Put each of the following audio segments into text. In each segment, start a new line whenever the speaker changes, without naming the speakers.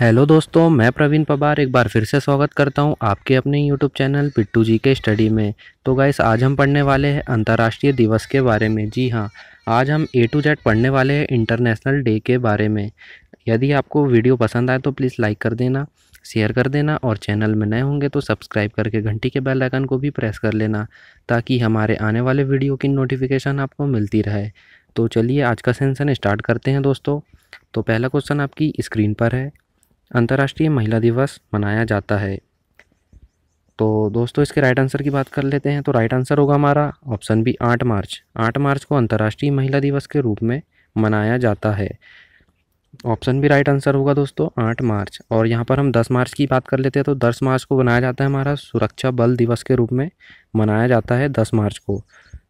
Hello दोस्तों, मैं प्रवीण पवार एक बार फिर से स्वागत करता हूं आपके अपने यूट्यूब चैनल पिट्टू जी के स्टडी में। तो गाइस, आज हम पढ़ने वाले हैं अंतर्राष्ट्रीय दिवस के बारे में। जी हाँ, आज हम A to Z पढ़ने वाले हैं इंटरनेशनल डे के बारे में। यदि आपको वीडियो पसंद आए तो प्लीज़ लाइक कर देना, शेयर कर देना और चैनल में नए होंगे तो सब्सक्राइब करके घंटी के बेल आइकन को भी प्रेस कर लेना ताकि हमारे आने वाले वीडियो की नोटिफिकेशन आपको मिलती रहे। तो चलिए आज का सेशन स्टार्ट करते हैं दोस्तों। तो पहला क्वेश्चन आपकी स्क्रीन पर है, अंतर्राष्ट्रीय महिला दिवस मनाया जाता है। तो दोस्तों इसके राइट आंसर की बात कर लेते हैं। तो राइट आंसर होगा हमारा ऑप्शन बी 8 मार्च। 8 मार्च को अंतर्राष्ट्रीय महिला दिवस के रूप में मनाया जाता है। ऑप्शन बी राइट आंसर होगा दोस्तों 8 मार्च। और यहाँ पर हम 10 मार्च की बात कर लेते हैं। तो 10 मार्च को मनाया जाता है हमारा सुरक्षा बल दिवस के रूप में मनाया जाता है 10 मार्च को।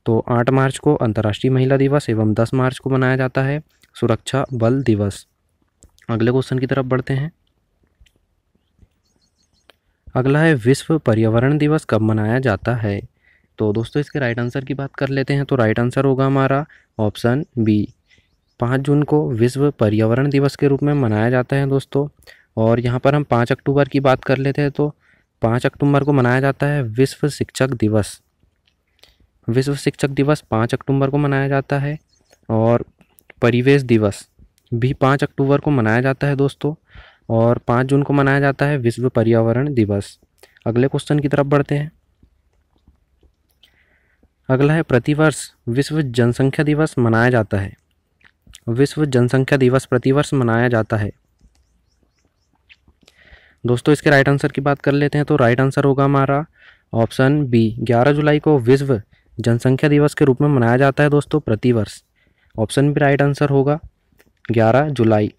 तो 8 मार्च को अंतर्राष्ट्रीय महिला दिवस एवं 10 मार्च को मनाया जाता है सुरक्षा बल दिवस। अगले क्वेश्चन की तरफ बढ़ते हैं। अगला है विश्व पर्यावरण दिवस कब मनाया जाता है। तो दोस्तों इसके राइट आंसर की बात कर लेते हैं। तो राइट आंसर होगा हमारा ऑप्शन बी 5 जून को विश्व पर्यावरण दिवस के रूप में मनाया जाता है दोस्तों। और यहाँ पर हम 5 अक्टूबर की बात कर लेते हैं। तो 5 अक्टूबर को मनाया जाता है विश्व शिक्षक दिवस। विश्व शिक्षक दिवस 5 अक्टूबर को मनाया जाता है। और परिवेश दिवस भी 5 अक्टूबर को मनाया जाता है दोस्तों। और 5 जून को मनाया जाता है विश्व पर्यावरण दिवस। अगले क्वेश्चन की तरफ बढ़ते हैं। अगला है प्रतिवर्ष विश्व जनसंख्या दिवस मनाया जाता है। विश्व जनसंख्या दिवस प्रतिवर्ष मनाया जाता है दोस्तों। इसके राइट आंसर की बात कर लेते हैं। तो राइट आंसर होगा हमारा ऑप्शन बी 11 जुलाई को विश्व जनसंख्या दिवस के रूप में मनाया जाता है दोस्तों प्रतिवर्ष। ऑप्शन बी राइट आंसर होगा 11 जुलाई।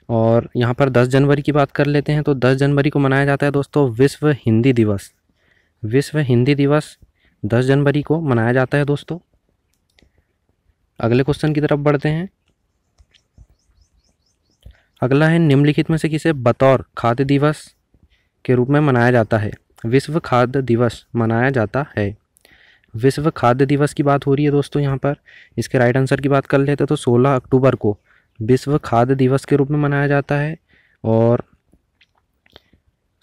और यहाँ पर 10 जनवरी की बात कर लेते हैं। तो 10 जनवरी को मनाया जाता है दोस्तों विश्व हिंदी दिवस। विश्व हिंदी दिवस 10 जनवरी को मनाया जाता है दोस्तों। अगले क्वेश्चन की तरफ बढ़ते हैं। अगला है निम्नलिखित में से किसे बतौर खाद्य दिवस के रूप में मनाया जाता है। विश्व खाद्य दिवस मनाया जाता है। विश्व खाद्य दिवस की बात हो रही है दोस्तों यहाँ पर। इसके राइट आंसर की बात कर लेते हैं। तो 16 अक्टूबर को विश्व खाद्य दिवस के रूप में मनाया जाता है। और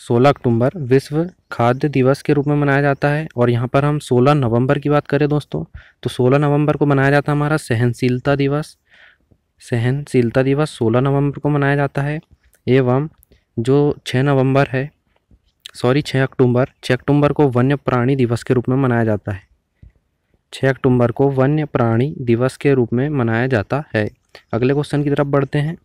16 अक्टूबर विश्व खाद्य दिवस के रूप में मनाया जाता है। और यहाँ पर हम 16 नवंबर की बात करें दोस्तों, तो 16 नवंबर को मनाया जाता है हमारा सहनशीलता दिवस। सहनशीलता दिवस 16 नवंबर को मनाया जाता है। एवं जो 6 अक्टूबर को वन्य प्राणी दिवस के रूप में मनाया जाता है। 6 अक्टूबर को वन्य प्राणी दिवस के रूप में मनाया जाता है। अगले क्वेश्चन की तरफ बढ़ते हैं।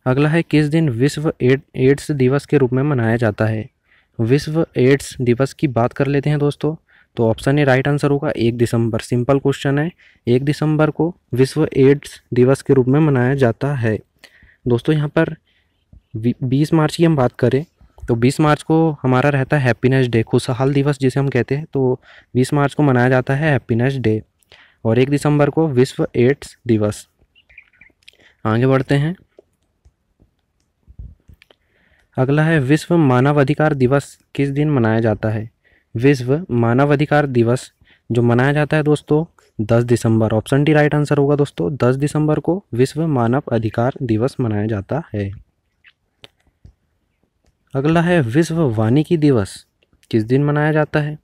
अगला है किस दिन विश्व एड्स दिवस के रूप में मनाया जाता है। विश्व एड्स दिवस की बात कर लेते हैं दोस्तों। तो ऑप्शन ए राइट आंसर होगा 1 दिसंबर। सिंपल क्वेश्चन है, 1 दिसंबर को विश्व एड्स दिवस के रूप में मनाया जाता है दोस्तों। यहाँ पर 20 मार्च की हम बात करें तो 20 मार्च को हमारा रहता है हैप्पीनेस डे, खुशहाल दिवस जिसे हम कहते हैं। तो 20 मार्च को मनाया जाता है हैप्पीनेस डे। और 1 दिसंबर को विश्व एड्स दिवस। आगे बढ़ते हैं। अगला है विश्व मानवाधिकार दिवस किस दिन मनाया जाता है। विश्व मानवाधिकार दिवस जो मनाया जाता है दोस्तों 10 दिसंबर। ऑप्शन डी राइट आंसर होगा दोस्तों 10 दिसंबर को विश्व मानव अधिकार दिवस मनाया जाता है। अगला है विश्व वानिकी दिवस किस दिन मनाया जाता है।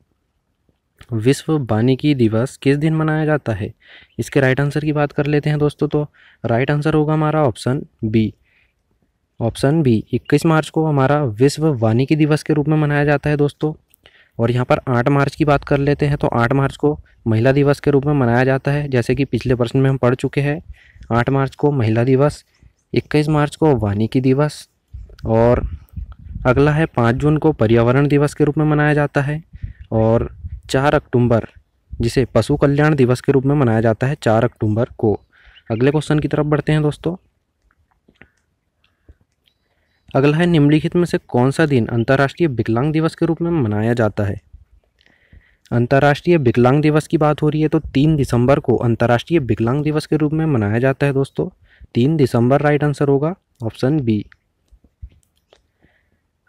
विश्व वानिकी दिवस किस दिन मनाया जाता है। इसके राइट आंसर की बात कर लेते हैं दोस्तों। तो राइट आंसर होगा हमारा ऑप्शन बी 21 मार्च को हमारा विश्व वानिकी दिवस के रूप में मनाया जाता है दोस्तों। और यहाँ पर 8 मार्च की बात कर लेते हैं। तो 8 मार्च को महिला दिवस के रूप में मनाया जाता है, जैसे कि पिछले प्रश्न में हम पढ़ चुके हैं। 8 मार्च को महिला दिवस, 21 मार्च को वानिकी दिवस। और अगला है 5 जून को पर्यावरण दिवस के रूप में मनाया जाता है। और 4 अक्टूबर जिसे पशु कल्याण दिवस के रूप में मनाया जाता है 4 अक्टूबर को। अगले क्वेश्चन की तरफ बढ़ते हैं दोस्तों। अगला है निम्नलिखित में से कौन सा दिन अंतर्राष्ट्रीय विकलांग दिवस के रूप में मनाया जाता है। अंतर्राष्ट्रीय विकलांग दिवस की बात हो रही है तो 3 दिसंबर को अंतर्राष्ट्रीय विकलांग दिवस के रूप में मनाया जाता है दोस्तों। 3 दिसंबर राइट आंसर होगा ऑप्शन बी।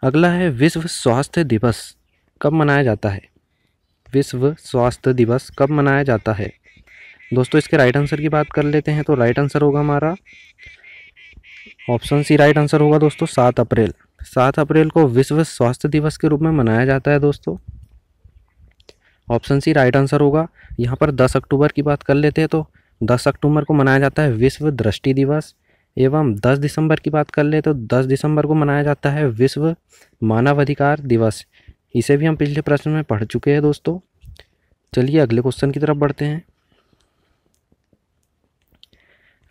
अगला है विश्व स्वास्थ्य दिवस कब मनाया जाता है। विश्व स्वास्थ्य दिवस कब मनाया जाता है दोस्तों। इसके राइट आंसर की बात कर लेते हैं। तो राइट आंसर होगा हमारा ऑप्शन सी राइट आंसर होगा दोस्तों 7 अप्रैल। 7 अप्रैल को विश्व स्वास्थ्य दिवस के रूप में मनाया जाता है दोस्तों। ऑप्शन सी राइट आंसर होगा। यहाँ पर 10 अक्टूबर की बात कर लेते हैं तो 10 अक्टूबर को मनाया जाता है विश्व दृष्टि दिवस। एवं 10 दिसंबर की बात कर ले तो 10 दिसंबर को मनाया जाता है विश्व मानवाधिकार दिवस। इसे भी हम पिछले प्रश्न में पढ़ चुके हैं दोस्तों। चलिए अगले क्वेश्चन की तरफ बढ़ते हैं।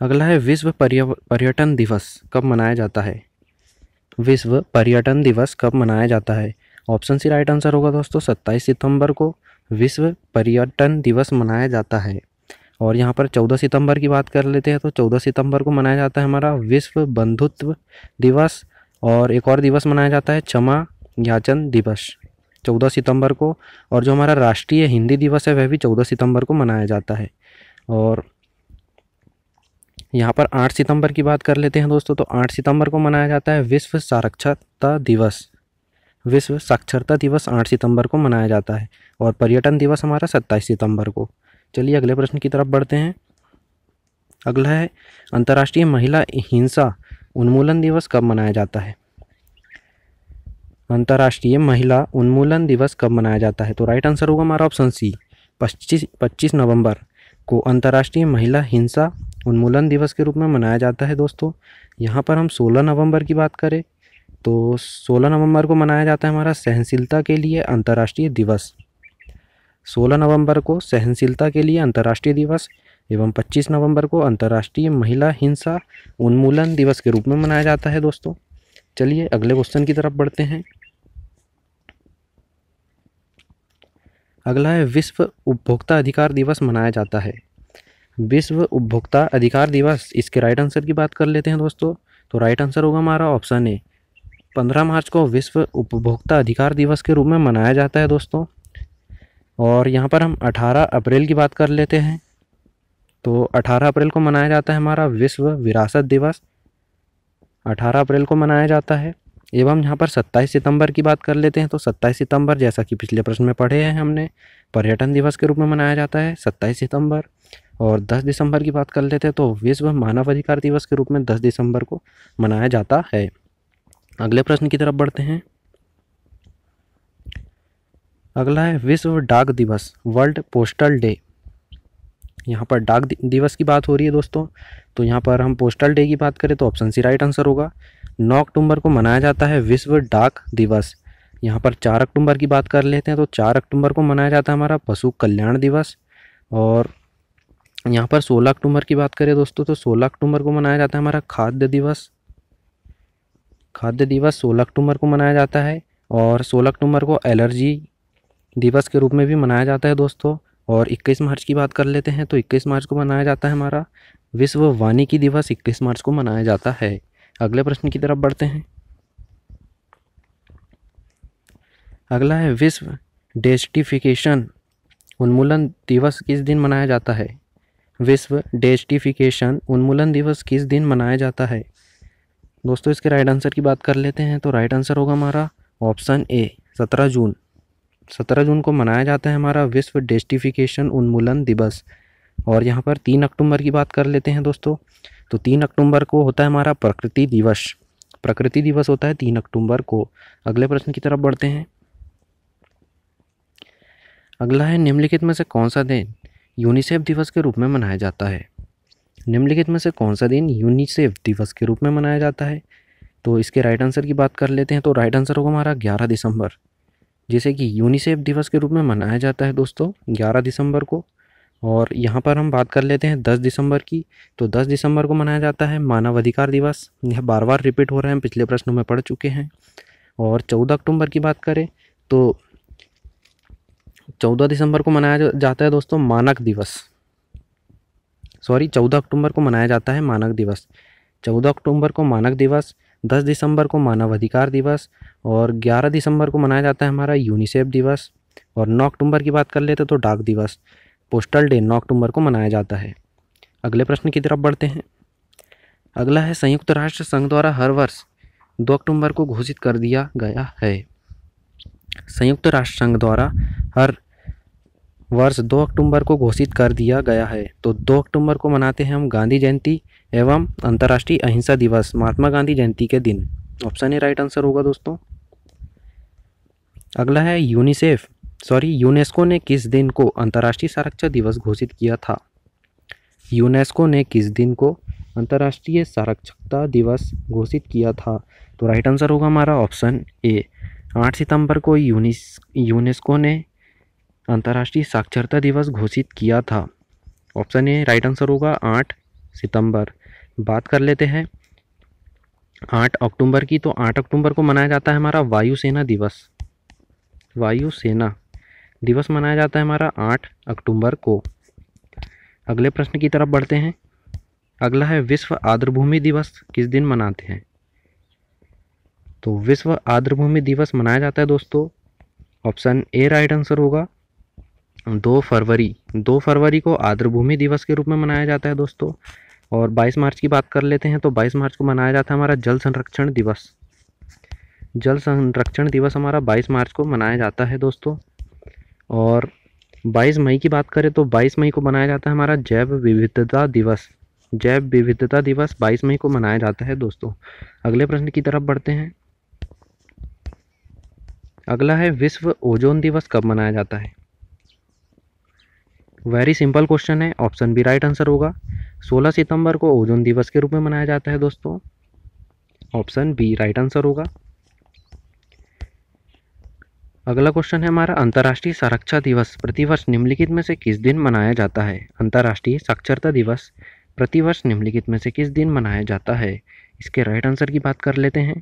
अगला है विश्व पर्यटन दिवस कब मनाया जाता है। विश्व पर्यटन दिवस कब मनाया जाता है। ऑप्शन सी राइट आंसर होगा दोस्तों 27 सितंबर को विश्व पर्यटन दिवस मनाया जाता है। और यहाँ पर 14 सितंबर की बात कर लेते हैं तो 14 सितंबर को मनाया जाता है हमारा विश्व बंधुत्व दिवस। और एक और दिवस मनाया जाता है क्षमा याचन दिवस 14 सितंबर को। और जो हमारा राष्ट्रीय हिंदी दिवस है वह भी 14 सितंबर को मनाया जाता है। और यहाँ पर 8 सितंबर की बात कर लेते हैं दोस्तों तो 8 सितंबर को मनाया जाता है विश्व साक्षरता दिवस। विश्व साक्षरता दिवस 8 सितंबर को मनाया जाता है। और पर्यटन दिवस हमारा 27 सितंबर को। चलिए अगले प्रश्न की तरफ बढ़ते हैं। अगला है अंतर्राष्ट्रीय महिला हिंसा उन्मूलन दिवस कब मनाया जाता है। अंतर्राष्ट्रीय महिला उन्मूलन दिवस कब मनाया जाता है। तो राइट आंसर होगा हमारा ऑप्शन सी 25 नवंबर को अंतर्राष्ट्रीय महिला हिंसा उन्मूलन दिवस के रूप में मनाया जाता है दोस्तों। यहाँ पर हम 16 नवंबर की बात करें तो 16 नवंबर को मनाया जाता है हमारा सहनशीलता के लिए अंतर्राष्ट्रीय दिवस। 16 नवंबर को सहनशीलता के लिए अंतर्राष्ट्रीय दिवस एवं 25 नवंबर को अंतर्राष्ट्रीय महिला हिंसा उन्मूलन दिवस के रूप में मनाया जाता है दोस्तों। चलिए अगले क्वेश्चन की तरफ बढ़ते हैं। अगला है विश्व उपभोक्ता अधिकार दिवस मनाया जाता है। विश्व उपभोक्ता अधिकार दिवस इसके राइट आंसर की बात कर लेते हैं दोस्तों। तो राइट आंसर होगा हमारा ऑप्शन ए 15 मार्च को विश्व उपभोक्ता अधिकार दिवस के रूप में मनाया जाता है दोस्तों। और यहाँ पर हम 18 अप्रैल की बात कर लेते हैं तो 18 अप्रैल को मनाया जाता है हमारा विश्व विरासत दिवस। 18 अप्रैल को मनाया जाता है। एवं यहाँ पर 27 सितंबर की बात कर लेते हैं तो 27 सितंबर जैसा कि पिछले प्रश्न में पढ़े हैं हमने पर्यटन दिवस के रूप में मनाया जाता है 27 सितंबर। और 10 दिसंबर की बात कर लेते हैं तो विश्व मानवाधिकार दिवस के रूप में 10 दिसंबर को मनाया जाता है। अगले प्रश्न की तरफ बढ़ते हैं। अगला है विश्व डाक दिवस वर्ल्ड पोस्टल डे। यहाँ पर डाक दिवस की बात हो रही है दोस्तों। तो यहाँ पर हम पोस्टल डे की बात करें तो ऑप्शन सी राइट आंसर होगा। 9 अक्टूबर को मनाया जाता है विश्व डाक दिवस। यहाँ पर 4 अक्टूबर की बात कर लेते हैं तो 4 अक्टूबर को मनाया जाता है हमारा पशु कल्याण दिवस। और यहाँ पर 16 अक्टूबर की बात करें दोस्तों तो 16 अक्टूबर को मनाया जाता है हमारा खाद्य दिवस। खाद्य दिवस 16 अक्टूबर को मनाया जाता है। और 16 अक्टूबर को एलर्जी दिवस के रूप में भी मनाया जाता है दोस्तों। और 21 मार्च की बात कर लेते हैं तो 21 मार्च को मनाया जाता है हमारा विश्व वानिकी दिवस 21 मार्च को मनाया जाता है। अगले प्रश्न की तरफ बढ़ते हैं। अगला है विश्व डेस्टिफिकेशन उन्मूलन दिवस किस दिन मनाया जाता है। विश्व डेस्टिफिकेशन उन्मूलन दिवस किस दिन मनाया जाता है। दोस्तों इसके राइट आंसर की बात कर लेते हैं तो राइट आंसर होगा हमारा ऑप्शन ए 17 जून। 17 जून को मनाया जाता है हमारा विश्व डेस्टिफिकेशन उन्मूलन दिवस। और यहाँ पर 3 अक्टूबर की बात कर लेते हैं दोस्तों। तो 3 अक्टूबर को होता है हमारा प्रकृति दिवस। प्रकृति दिवस होता है 3 अक्टूबर को। अगले प्रश्न की तरफ बढ़ते हैं। अगला है निम्नलिखित में से कौन सा दिन यूनिसेफ दिवस के रूप में मनाया जाता है। निम्नलिखित में से कौन सा दिन यूनिसेफ दिवस के रूप में मनाया जाता है। तो इसके राइट आंसर की बात कर लेते हैं तो राइट आंसर होगा हमारा 11 दिसंबर, जिसे कि यूनिसेफ दिवस के रूप में मनाया जाता है दोस्तों 11 दिसंबर को। और यहाँ पर हम बात कर लेते हैं 10 दिसंबर की। तो 10 दिसंबर को मनाया जाता है मानवाधिकार दिवस। यह बार बार रिपीट हो रहा है, हम पिछले प्रश्नों में पढ़ चुके हैं। और 14 अक्टूबर की बात करें तो 14 दिसंबर को मनाया जाता है दोस्तों मानक दिवस। 14 अक्टूबर को मनाया जाता है मानक दिवस। 14 अक्टूबर को मानक दिवस, 10 दिसंबर को मानवाधिकार दिवस और 11 दिसंबर को मनाया जाता है हमारा यूनिसेफ दिवस। और 9 अक्टूबर की बात कर लेते तो डाक दिवस पोस्टल डे 9 अक्टूबर को मनाया जाता है। अगले प्रश्न की तरफ बढ़ते हैं। अगला है संयुक्त राष्ट्र संघ द्वारा हर वर्ष 2 अक्टूबर को घोषित कर दिया गया है। संयुक्त राष्ट्र संघ द्वारा हर वर्ष 2 अक्टूबर को घोषित कर दिया गया है। तो 2 अक्टूबर को मनाते हैं हम गांधी जयंती एवं अंतर्राष्ट्रीय अहिंसा दिवस महात्मा गांधी जयंती के दिन। ऑप्शन ए राइट आंसर होगा दोस्तों। अगला है यूनेस्को ने किस दिन को अंतर्राष्ट्रीय साक्षरता दिवस घोषित किया था? यूनेस्को ने किस दिन को अंतर्राष्ट्रीय साक्षरता दिवस घोषित किया था? तो राइट आंसर होगा हमारा ऑप्शन ए। 8 सितंबर को यूनेस्को ने अंतर्राष्ट्रीय साक्षरता दिवस घोषित किया था। ऑप्शन ए राइट आंसर होगा 8 सितंबर। बात कर लेते हैं 8 अक्टूबर की। तो 8 अक्टूबर को मनाया जाता है हमारा वायुसेना दिवस। वायुसेना दिवस मनाया जाता है हमारा 8 अक्टूबर को। अगले प्रश्न की तरफ बढ़ते हैं। अगला है विश्व आर्द्रभूमि दिवस किस दिन मनाते हैं? तो विश्व आर्द्रभूमि दिवस मनाया जाता है दोस्तों, ऑप्शन ए राइट आंसर होगा 2 फरवरी। 2 फरवरी को आर्द्रभूमि दिवस के रूप में मनाया जाता है दोस्तों। और 22 मार्च की बात कर लेते हैं। तो 22 मार्च को मनाया जाता है हमारा जल संरक्षण दिवस। जल संरक्षण दिवस हमारा 22 मार्च को मनाया जाता है दोस्तों। और 22 मई की बात करें तो 22 मई को मनाया जाता है हमारा जैव विविधता दिवस। जैव विविधता दिवस 22 मई को मनाया जाता है दोस्तों। अगले प्रश्न की तरफ बढ़ते हैं। अगला है विश्व ओजोन दिवस कब मनाया जाता है? वेरी सिंपल क्वेश्चन है, ऑप्शन बी राइट आंसर होगा 16 सितंबर को ओजोन दिवस के रूप में मनाया जाता है दोस्तों। ऑप्शन बी राइट आंसर होगा। अगला क्वेश्चन है हमारा अंतर्राष्ट्रीय साक्षरता दिवस प्रतिवर्ष निम्नलिखित में से किस दिन मनाया जाता है? अंतर्राष्ट्रीय साक्षरता दिवस प्रतिवर्ष निम्नलिखित में से किस दिन मनाया जाता है? इसके राइट आंसर की बात कर लेते हैं।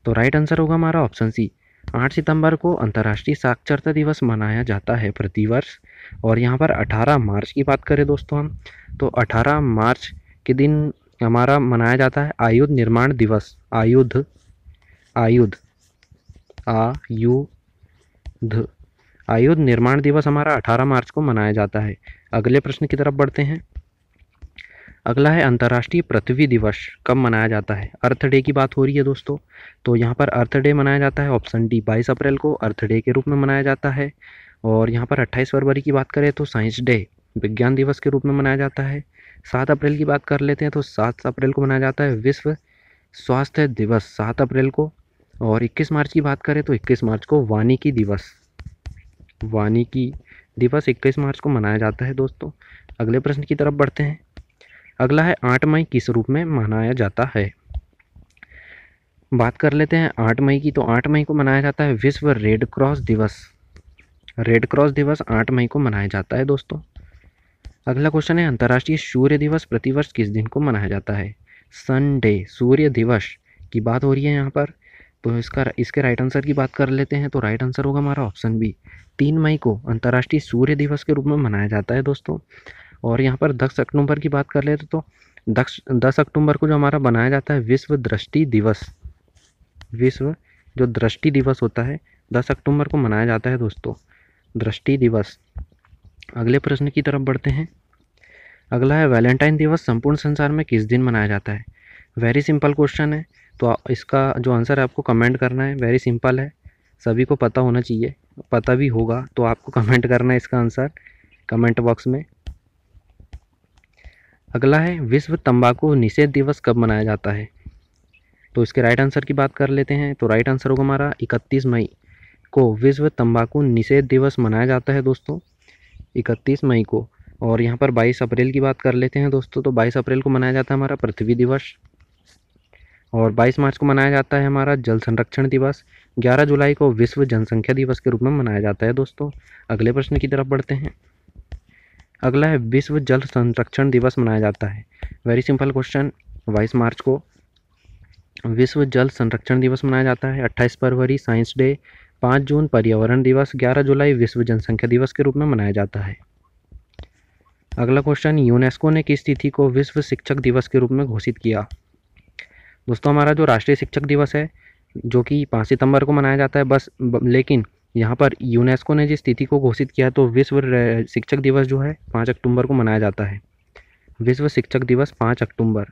तो राइट आंसर होगा हमारा ऑप्शन सी 8 सितंबर को अंतर्राष्ट्रीय साक्षरता दिवस मनाया जाता है प्रतिवर्ष। और यहाँ पर 18 मार्च की बात करें दोस्तों हम, तो 18 मार्च के दिन हमारा मनाया जाता है आयुध निर्माण दिवस। आयुध आयुध निर्माण दिवस हमारा 18 मार्च को मनाया जाता है। अगले प्रश्न की तरफ बढ़ते हैं। अगला है अंतर्राष्ट्रीय पृथ्वी दिवस कब मनाया जाता है? अर्थ डे की बात हो रही है दोस्तों। तो यहाँ पर अर्थ डे मनाया जाता है, ऑप्शन डी 22 अप्रैल को अर्थ डे के रूप में मनाया जाता है। और यहाँ पर 28 फरवरी की बात करें तो साइंस डे विज्ञान दिवस के रूप में मनाया जाता है। 7 अप्रैल की बात कर लेते हैं तो 7 अप्रैल को मनाया जाता है विश्व स्वास्थ्य दिवस 7 अप्रैल को। और 21 मार्च की बात करें तो 21 मार्च को वानिकी दिवस 21 मार्च को मनाया जाता है दोस्तों। अगले प्रश्न की तरफ बढ़ते हैं। अगला है 8 मई किस रूप में मनाया जाता है? बात कर लेते हैं 8 मई की। तो 8 मई को मनाया जाता है विश्व रेड क्रॉस दिवस। रेड क्रॉस दिवस 8 मई को मनाया जाता है दोस्तों। अगला क्वेश्चन है अंतर्राष्ट्रीय सूर्य दिवस प्रतिवर्ष किस दिन को मनाया जाता है? संडे सूर्य दिवस की बात हो रही है यहाँ पर। तो इसके राइट आंसर की बात कर लेते हैं। तो राइट आंसर होगा हमारा ऑप्शन बी 3 मई को अंतर्राष्ट्रीय सूर्य दिवस के रूप में मनाया जाता है दोस्तों। और यहाँ पर 10 अक्टूबर की बात कर लेते तो 10 अक्टूबर को जो हमारा बनाया जाता है विश्व दृष्टि दिवस। विश्व जो दृष्टि दिवस होता है 10 अक्टूबर को मनाया जाता है दोस्तों, दृष्टि दिवस। अगले प्रश्न की तरफ बढ़ते हैं। अगला है वैलेंटाइन दिवस संपूर्ण संसार में किस दिन मनाया जाता है? वेरी सिंपल क्वेश्चन है, तो इसका जो आंसर है आपको कमेंट करना है। वेरी सिंपल है, सभी को पता होना चाहिए, पता भी होगा तो आपको कमेंट करना है इसका आंसर कमेंट बॉक्स में। अगला है विश्व तंबाकू निषेध दिवस कब मनाया जाता है? तो इसके राइट आंसर की बात कर लेते हैं। तो राइट आंसर होगा हमारा 31 मई को विश्व तंबाकू निषेध दिवस मनाया जाता है दोस्तों, 31 मई को। और यहाँ पर 22 अप्रैल की बात कर लेते हैं दोस्तों। तो 22 अप्रैल को मनाया जाता है हमारा पृथ्वी दिवस। और 22 मार्च को मनाया जाता है हमारा जल संरक्षण दिवस। 11 जुलाई को विश्व जनसंख्या दिवस के रूप में मनाया जाता है दोस्तों। अगले प्रश्न की तरफ बढ़ते हैं। अगला है विश्व जल संरक्षण दिवस मनाया जाता है। वेरी सिंपल क्वेश्चन, 22 मार्च को विश्व जल संरक्षण दिवस मनाया जाता है। 28 फरवरी साइंस डे, 5 जून पर्यावरण दिवस, 11 जुलाई विश्व जनसंख्या दिवस के रूप में मनाया जाता है। अगला क्वेश्चन, यूनेस्को ने किस तिथि को विश्व शिक्षक दिवस के रूप में घोषित किया? दोस्तों हमारा जो राष्ट्रीय शिक्षक दिवस है जो कि 5 सितंबर को मनाया जाता है लेकिन यहाँ पर यूनेस्को ने जिस तिथि को घोषित किया तो विश्व शिक्षक दिवस जो है 5 अक्टूबर को मनाया जाता है। विश्व शिक्षक दिवस 5 अक्टूबर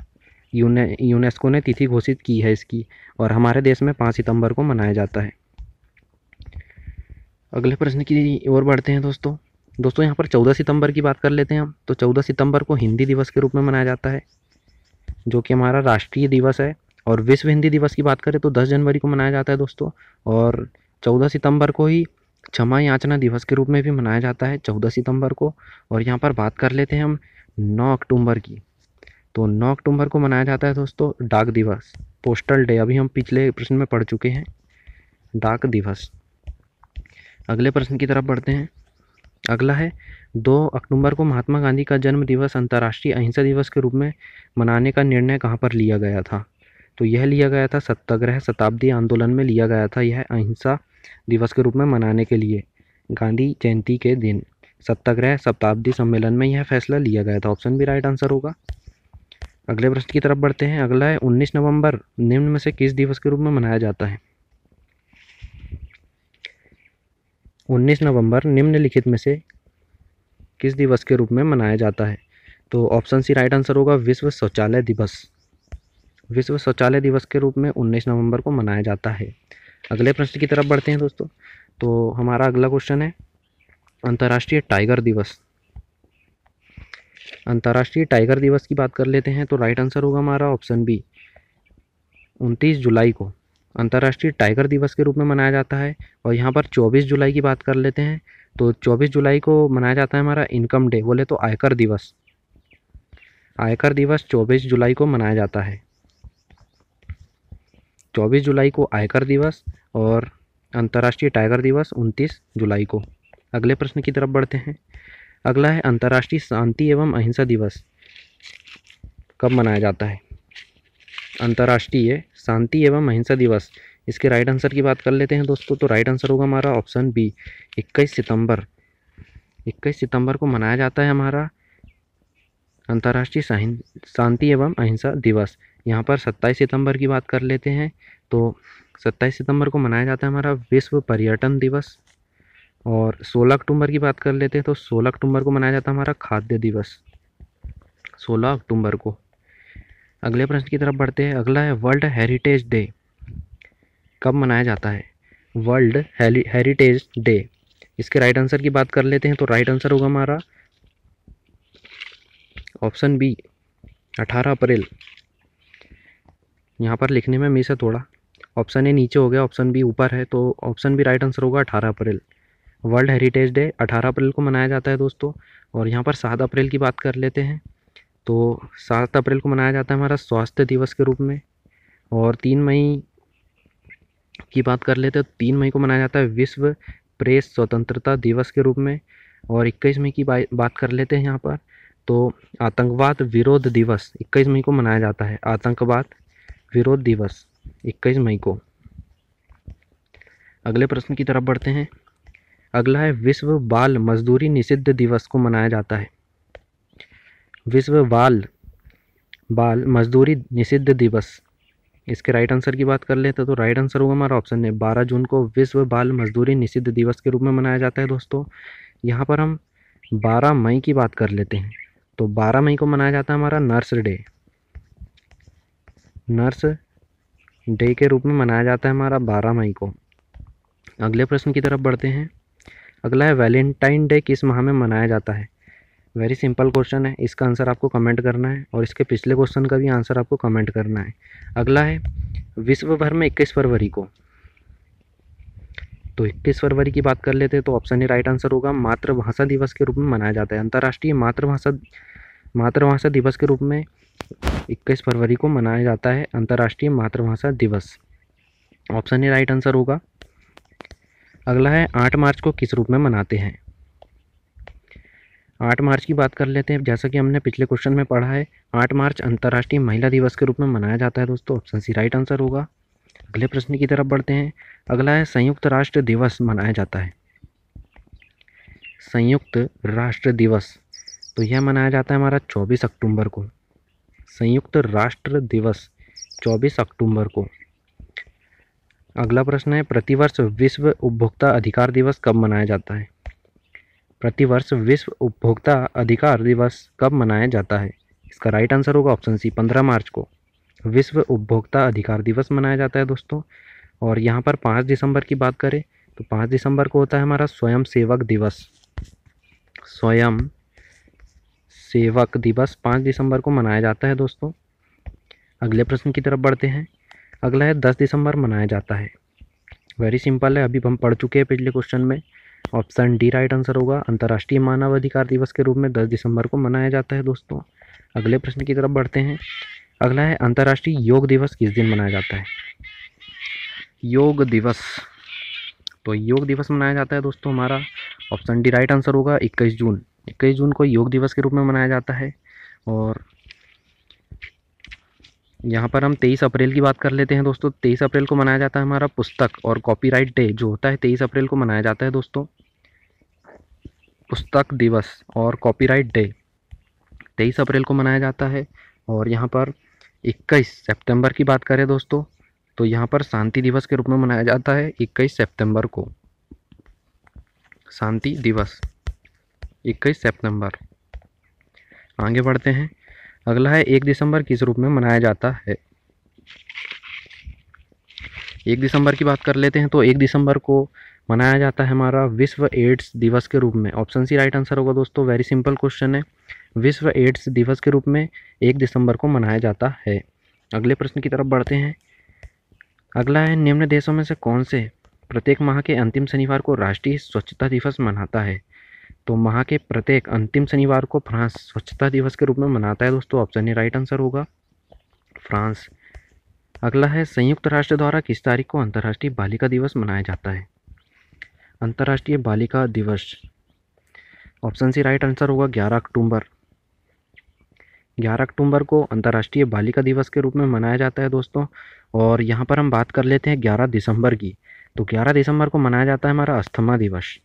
यूनेस्को ने तिथि घोषित की है इसकी, और हमारे देश में 5 सितंबर को मनाया जाता है। अगले प्रश्न की ओर बढ़ते हैं दोस्तों यहाँ पर 14 सितंबर की बात कर लेते हैं हम। तो 14 सितंबर को हिंदी दिवस के रूप में मनाया जाता है। जो कि हमारा राष्ट्रीय दिवस है। और विश्व हिंदी दिवस की बात करें तो 10 जनवरी को मनाया जाता है दोस्तों। और 14 सितंबर को ही क्षमा याचना दिवस के रूप में भी मनाया जाता है, 14 सितंबर को। और यहाँ पर बात कर लेते हैं हम 9 अक्टूबर की। तो 9 अक्टूबर को मनाया जाता है दोस्तों डाक दिवस, पोस्टल डे। अभी हम पिछले प्रश्न में पढ़ चुके हैं डाक दिवस। अगले प्रश्न की तरफ बढ़ते हैं। अगला है 2 अक्टूबर को महात्मा गांधी का जन्म दिवस अंतर्राष्ट्रीय अहिंसा दिवस के रूप में मनाने का निर्णय कहाँ पर लिया गया था? तो यह लिया गया था सत्याग्रह शताब्दी आंदोलन में लिया गया था यह अहिंसा दिवस के रूप में मनाने के लिए। गांधी जयंती के दिन सत्याग्रह शताब्दी सम्मेलन में यह फैसला लिया गया था। ऑप्शन भी राइट आंसर होगा। अगले प्रश्न की तरफ बढ़ते हैं। अगला है 19 नवंबर निम्न में से किस दिवस के रूप में मनाया जाता है? 19 नवंबर निम्नलिखित में से किस दिवस के रूप में मनाया जाता है? तो ऑप्शन सी राइट आंसर होगा, विश्व शौचालय दिवस। विश्व शौचालय दिवस के रूप में 19 नवंबर को मनाया जाता है। अगले प्रश्न की तरफ बढ़ते हैं दोस्तों। तो हमारा अगला क्वेश्चन है अंतर्राष्ट्रीय टाइगर दिवस। अंतर्राष्ट्रीय टाइगर दिवस की बात कर लेते हैं तो राइट आंसर होगा हमारा ऑप्शन बी, 29 जुलाई को अंतर्राष्ट्रीय टाइगर दिवस के रूप में मनाया जाता है। और यहाँ पर 24 जुलाई की बात कर लेते हैं तो 24 जुलाई को मनाया जाता है हमारा इनकम डे, बोले तो आयकर दिवस। आयकर दिवस 24 जुलाई को मनाया जाता है। 24 जुलाई को आयकर दिवस और अंतर्राष्ट्रीय टाइगर दिवस 29 जुलाई को। अगले प्रश्न की तरफ बढ़ते हैं। अगला है अंतर्राष्ट्रीय शांति एवं अहिंसा दिवस कब मनाया जाता है? अंतर्राष्ट्रीय शांति एवं अहिंसा दिवस, इसके राइट आंसर की बात कर लेते हैं दोस्तों। तो राइट आंसर होगा हमारा ऑप्शन बी, 21 सितंबर। 21 सितंबर को मनाया जाता है हमारा अंतर्राष्ट्रीय शांति एवं अहिंसा दिवस। यहाँ पर 27 सितंबर की बात कर लेते हैं तो 27 सितंबर को मनाया जाता है हमारा विश्व पर्यटन दिवस। और 16 अक्टूबर की बात कर लेते हैं तो 16 अक्टूबर को मनाया जाता है हमारा खाद्य दिवस, 16 अक्टूबर को। अगले प्रश्न की तरफ बढ़ते हैं। अगला है वर्ल्ड हेरिटेज डे कब मनाया जाता है? वर्ल्ड हेरिटेज डे, इसके राइट आंसर की बात कर लेते हैं तो राइट आंसर होगा हमारा ऑप्शन बी, 18 अप्रैल। यहाँ पर लिखने में मिस है थोड़ा, ऑप्शन ए नीचे हो गया, ऑप्शन बी ऊपर है, तो ऑप्शन बी राइट आंसर होगा 18 अप्रैल। वर्ल्ड हेरिटेज डे 18 अप्रैल को मनाया जाता है दोस्तों। और यहाँ पर 7 अप्रैल की बात कर लेते हैं तो 7 अप्रैल को मनाया जाता है हमारा स्वास्थ्य दिवस के रूप में। और 3 मई की बात कर लेते हैं तो 3 मई को मनाया जाता है विश्व प्रेस स्वतंत्रता दिवस के रूप में। और 21 मई की बात कर लेते हैं यहाँ पर तो आतंकवाद विरोध दिवस 21 मई को मनाया जाता है। आतंकवाद विरोध दिवस 21 मई को। अगले प्रश्न की तरफ बढ़ते हैं। अगला है विश्व बाल मजदूरी निषिद्ध दिवस को मनाया जाता है। विश्व बाल मजदूरी निषिद्ध दिवस, इसके राइट आंसर की बात कर लेते हैं तो राइट आंसर होगा हमारा ऑप्शन है 12 जून को विश्व बाल मजदूरी निषिद्ध दिवस के रूप में मनाया जाता है दोस्तों। यहाँ पर हम 12 मई की बात कर लेते हैं तो 12 मई को मनाया जाता है हमारा नर्स डे। नर्स डे के रूप में मनाया जाता है हमारा 12 मई को। अगले प्रश्न की तरफ बढ़ते हैं। अगला है वैलेंटाइन डे किस माह में मनाया जाता है? वेरी सिंपल क्वेश्चन है, इसका आंसर आपको कमेंट करना है और इसके पिछले क्वेश्चन का भी आंसर आपको कमेंट करना है। अगला है विश्व भर में 21 फरवरी को, तो 21 फरवरी की बात कर लेते हैं तो ऑप्शन ए राइट आंसर होगा, मातृभाषा दिवस के रूप में मनाया जाता है। अंतर्राष्ट्रीय मातृभाषा दिवस के रूप में 21 फरवरी को मनाया जाता है अंतर्राष्ट्रीय मातृभाषा दिवस। ऑप्शन ए राइट आंसर होगा। अगला है 8 मार्च को किस रूप में मनाते हैं? 8 मार्च की बात कर लेते हैं। जैसा कि हमने पिछले क्वेश्चन में पढ़ा है 8 मार्च अंतर्राष्ट्रीय महिला दिवस के रूप में मनाया जाता है दोस्तों। ऑप्शन सी राइट आंसर होगा। अगले प्रश्न की तरफ बढ़ते हैं। अगला है संयुक्त राष्ट्र दिवस मनाया जाता है। संयुक्त राष्ट्र दिवस, तो यह मनाया जाता है हमारा 24 अक्टूबर को। संयुक्त राष्ट्र दिवस 24 अक्टूबर को। अगला प्रश्न है प्रतिवर्ष विश्व उपभोक्ता अधिकार दिवस कब मनाया जाता है? प्रतिवर्ष विश्व उपभोक्ता अधिकार दिवस कब मनाया जाता है? इसका राइट आंसर होगा ऑप्शन सी, 15 मार्च को विश्व उपभोक्ता अधिकार दिवस मनाया जाता है दोस्तों। और यहाँ पर 5 दिसंबर की बात करें तो 5 दिसंबर को होता है हमारा स्वयं सेवक दिवस। स्वयं सेवक दिवस 5 दिसंबर को मनाया जाता है दोस्तों। अगले प्रश्न की तरफ बढ़ते हैं। अगला है 10 दिसंबर मनाया जाता है। वेरी सिंपल है, अभी हम पढ़ चुके हैं पिछले क्वेश्चन में। ऑप्शन डी राइट आंसर होगा। अंतर्राष्ट्रीय मानव अधिकार दिवस के रूप में 10 दिसंबर को मनाया जाता है दोस्तों। अगले प्रश्न की तरफ बढ़ते हैं। अगला है अंतर्राष्ट्रीय योग दिवस किस दिन मनाया जाता है। योग दिवस, तो योग दिवस मनाया जाता है दोस्तों हमारा ऑप्शन डी राइट आंसर होगा 21 जून। 21 जून को योग दिवस के रूप में मनाया जाता है। और यहाँ पर हम 23 अप्रैल की बात कर लेते हैं दोस्तों। 23 अप्रैल को मनाया जाता है हमारा पुस्तक और कॉपीराइट डे जो होता है 23 अप्रैल को मनाया जाता है दोस्तों। पुस्तक दिवस और कॉपीराइट डे 23 अप्रैल को मनाया जाता है। और यहाँ पर 21 सितंबर की बात करें दोस्तों तो यहाँ पर शांति दिवस के रूप में मनाया जाता है 21 सितंबर को। शांति दिवस 21 सितंबर। आगे बढ़ते हैं। अगला है 1 दिसंबर किस रूप में मनाया जाता है। 1 दिसंबर की बात कर लेते हैं तो 1 दिसंबर को मनाया जाता है हमारा विश्व एड्स दिवस के रूप में। ऑप्शन सी राइट आंसर होगा दोस्तों। वेरी सिंपल क्वेश्चन है, विश्व एड्स दिवस के रूप में 1 दिसंबर को मनाया जाता है। अगले प्रश्न की तरफ बढ़ते हैं। अगला है निम्न देशों में से कौन से प्रत्येक माह के अंतिम शनिवार को राष्ट्रीय स्वच्छता दिवस मनाता है। तो माह के प्रत्येक अंतिम शनिवार को फ्रांस स्वच्छता दिवस के रूप में मनाता है दोस्तों। ऑप्शन ए राइट आंसर होगा फ्रांस। अगला है संयुक्त राष्ट्र द्वारा किस तारीख को अंतर्राष्ट्रीय बालिका दिवस मनाया जाता है। अंतर्राष्ट्रीय बालिका दिवस ऑप्शन सी राइट आंसर होगा 11 अक्टूबर। 11 अक्टूबर को अंतर्राष्ट्रीय बालिका दिवस के रूप में मनाया जाता है दोस्तों। और यहाँ पर हम बात कर लेते हैं 11 दिसंबर की। तो 11 दिसंबर को मनाया जाता है हमारा अस्थमा दिवस।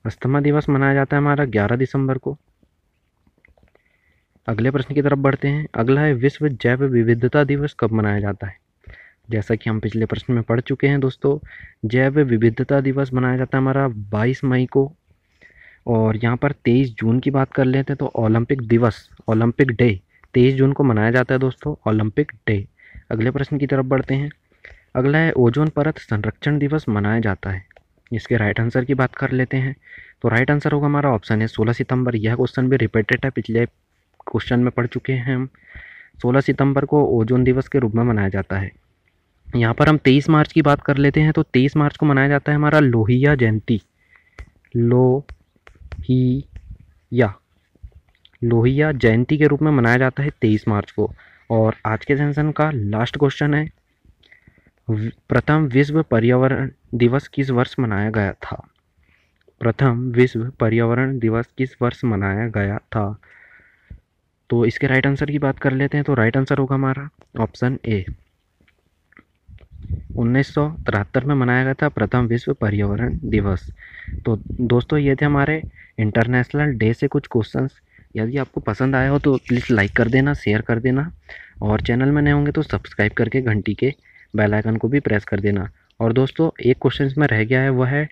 अस्थमा दिवस मनाया जाता है हमारा 11 दिसंबर को। अगले प्रश्न की तरफ बढ़ते हैं। अगला है विश्व जैव विविधता दिवस कब मनाया जाता है। जैसा कि हम पिछले प्रश्न में पढ़ चुके हैं दोस्तों, जैव विविधता दिवस मनाया जाता है हमारा 22 मई को। और यहाँ पर 23 जून की बात कर लेते हैं तो ओलंपिक दिवस, ओलंपिक डे 23 जून को मनाया जाता है दोस्तों, ओलंपिक डे। अगले प्रश्न की तरफ बढ़ते हैं। अगला है ओजोन परत संरक्षण दिवस मनाया जाता है। इसके राइट आंसर की बात कर लेते हैं तो राइट आंसर होगा हमारा ऑप्शन है 16 सितंबर। यह क्वेश्चन भी रिपीटेड है, पिछले क्वेश्चन में पढ़ चुके हैं हम। 16 सितंबर को ओजोन दिवस के रूप में मनाया जाता है। यहाँ पर हम 23 मार्च की बात कर लेते हैं तो 23 मार्च को मनाया जाता है हमारा लोहिया जयंती। लोहिया जयंती के रूप में मनाया जाता है 23 मार्च को। और आज के सेशन का लास्ट क्वेश्चन है, प्रथम विश्व पर्यावरण दिवस किस वर्ष मनाया गया था। प्रथम विश्व पर्यावरण दिवस किस वर्ष मनाया गया था। तो इसके राइट आंसर की बात कर लेते हैं तो राइट आंसर होगा हमारा ऑप्शन ए 1973 में मनाया गया था प्रथम विश्व पर्यावरण दिवस। तो दोस्तों ये थे हमारे इंटरनेशनल डे से कुछ क्वेश्चंस। यदि आपको पसंद आया हो तो प्लीज़ लाइक कर देना, शेयर कर देना, और चैनल में नए होंगे तो सब्सक्राइब करके घंटी के बेल आइकन को भी प्रेस कर देना। और दोस्तों एक क्वेश्चन में रह गया है, वह है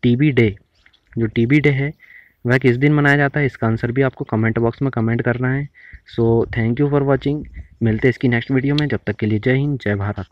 टीबी डे। जो टीबी डे है वह किस दिन मनाया जाता है, इसका आंसर भी आपको कमेंट बॉक्स में कमेंट करना है। So thank you for watching. मिलते हैं इसकी नेक्स्ट वीडियो में, जब तक के लिए जय हिंद, जय भारत।